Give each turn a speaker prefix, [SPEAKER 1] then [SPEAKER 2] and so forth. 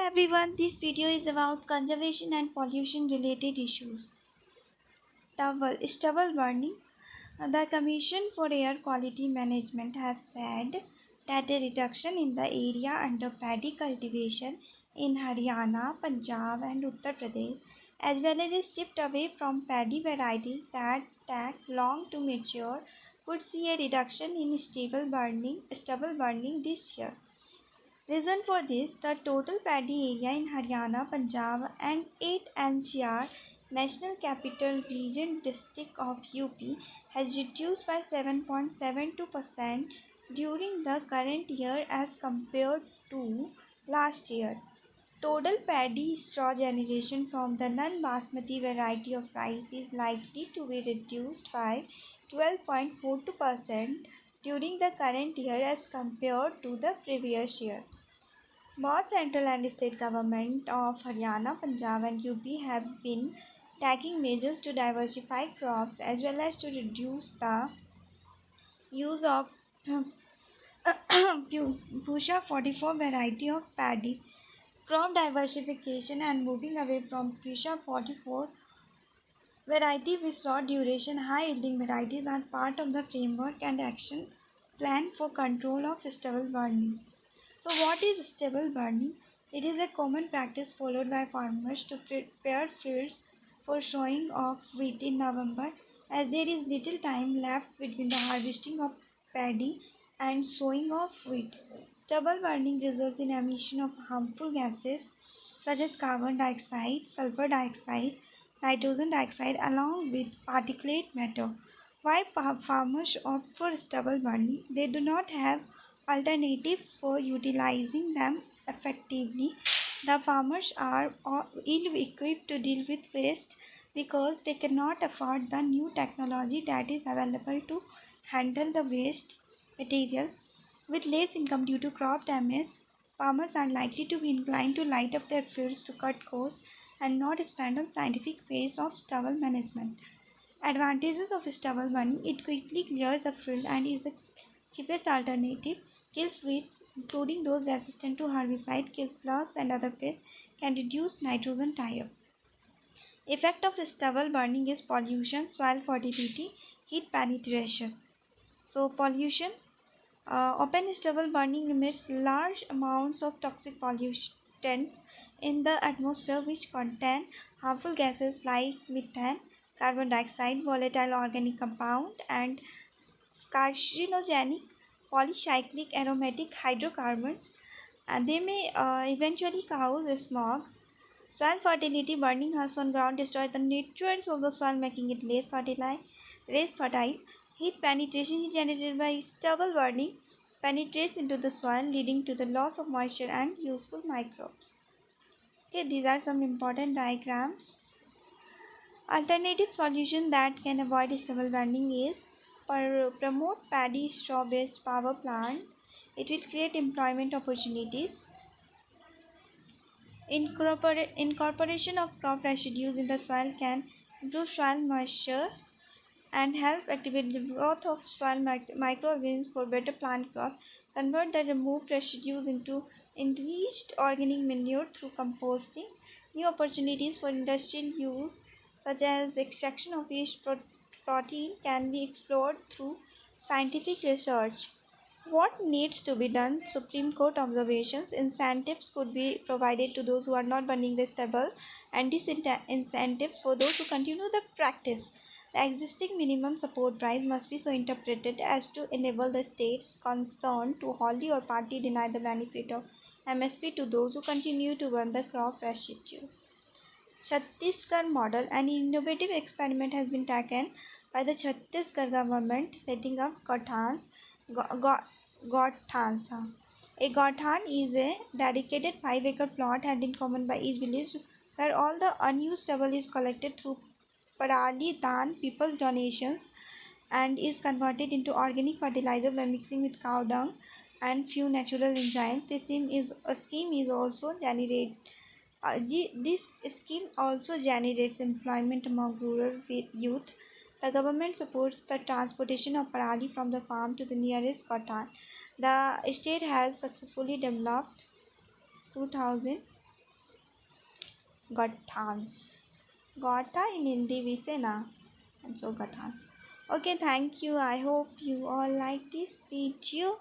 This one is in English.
[SPEAKER 1] everyone, this video is about conservation and pollution related issues. Stubble burning. The Commission for Air Quality Management has said that a reduction in the area under paddy cultivation in Haryana, Punjab, and Uttar Pradesh, as well as a shift away from paddy varieties that take long to mature, could see a reduction in stubble burning this year. Reason for this, the total paddy area in Haryana, Punjab and 8 NCR National Capital Region district of UP has reduced by 7.72% during the current year as compared to last year. Total paddy straw generation from the non-basmati variety of rice is likely to be reduced by 12.42% during the current year as compared to the previous year. Both central and state government of Haryana, Punjab and UP have been taking measures to diversify crops as well as to reduce the use of Pusha 44 variety of paddy. Crop diversification and moving away from Pusha 44 variety with short duration high yielding varieties are part of the framework and action plan for control of stubble burning. So, what is stubble burning? It is a common practice followed by farmers to prepare fields for sowing of wheat in November, as there is little time left between the harvesting of paddy and sowing of wheat. Stubble burning results in emission of harmful gases such as carbon dioxide, sulfur dioxide, nitrogen dioxide, along with particulate matter. Why farmers opt for stubble burning? They do not have alternatives for utilizing them effectively. The farmers are ill equipped to deal with waste because they cannot afford the new technology that is available to handle the waste material. With less income due to crop damage, farmers are likely to be inclined to light up their fields to cut costs and not spend on scientific ways of stubble management. Advantages of stubble burning: it quickly clears the field and is the cheapest alternative. Kills weeds, including those resistant to herbicide, kills slugs and other pests, can reduce nitrogen tie-up. Effect of stubble burning is pollution, soil fertility, heat penetration. So pollution, open stubble burning emits large amounts of toxic pollutants in the atmosphere which contain harmful gases like methane, carbon dioxide, volatile organic compound, and carcinogenic polycyclic aromatic hydrocarbons. And they may eventually cause smog. Soil fertility: burning husk on ground destroys the nutrients of the soil, making it less fertile. Heat penetration: heat generated by stubble burning penetrates into the soil, leading to the loss of moisture and useful microbes. Okay, these are some important diagrams. Alternative solution that can avoid stubble burning is promote paddy straw based power plant. It will create employment opportunities. Incorporation of crop residues in the soil can improve soil moisture and help activate the growth of soil microorganisms for better plant growth. Convert the removed residues into enriched organic manure through composting. New opportunities for industrial use, such as extraction of yeast protein, can be explored through scientific research. What needs to be done? Supreme Court observations: incentives could be provided to those who are not burning the stubble, and disincentives for those who continue the practice. The existing minimum support price must be so interpreted as to enable the states concerned to wholly or partly deny the benefit of MSP to those who continue to burn the crop residue. Chhattisgarh model: an innovative experiment has been taken by the Chhattisgarh government, setting up Gauthans. Gauthans. A Gauthan is a dedicated 5-acre plot held in common by each village, where all the unused stubble is collected through Parali Dan, people's donations, and is converted into organic fertilizer by mixing with cow dung and few natural enzymes. This scheme also generates employment among rural youth. The government supports the transportation of parali from the farm to the nearest Kotan. The state has successfully developed 2000. गठांस. Gotha in Hindi we say na. And so gठांस. Okay, thank you. I hope you all like this video.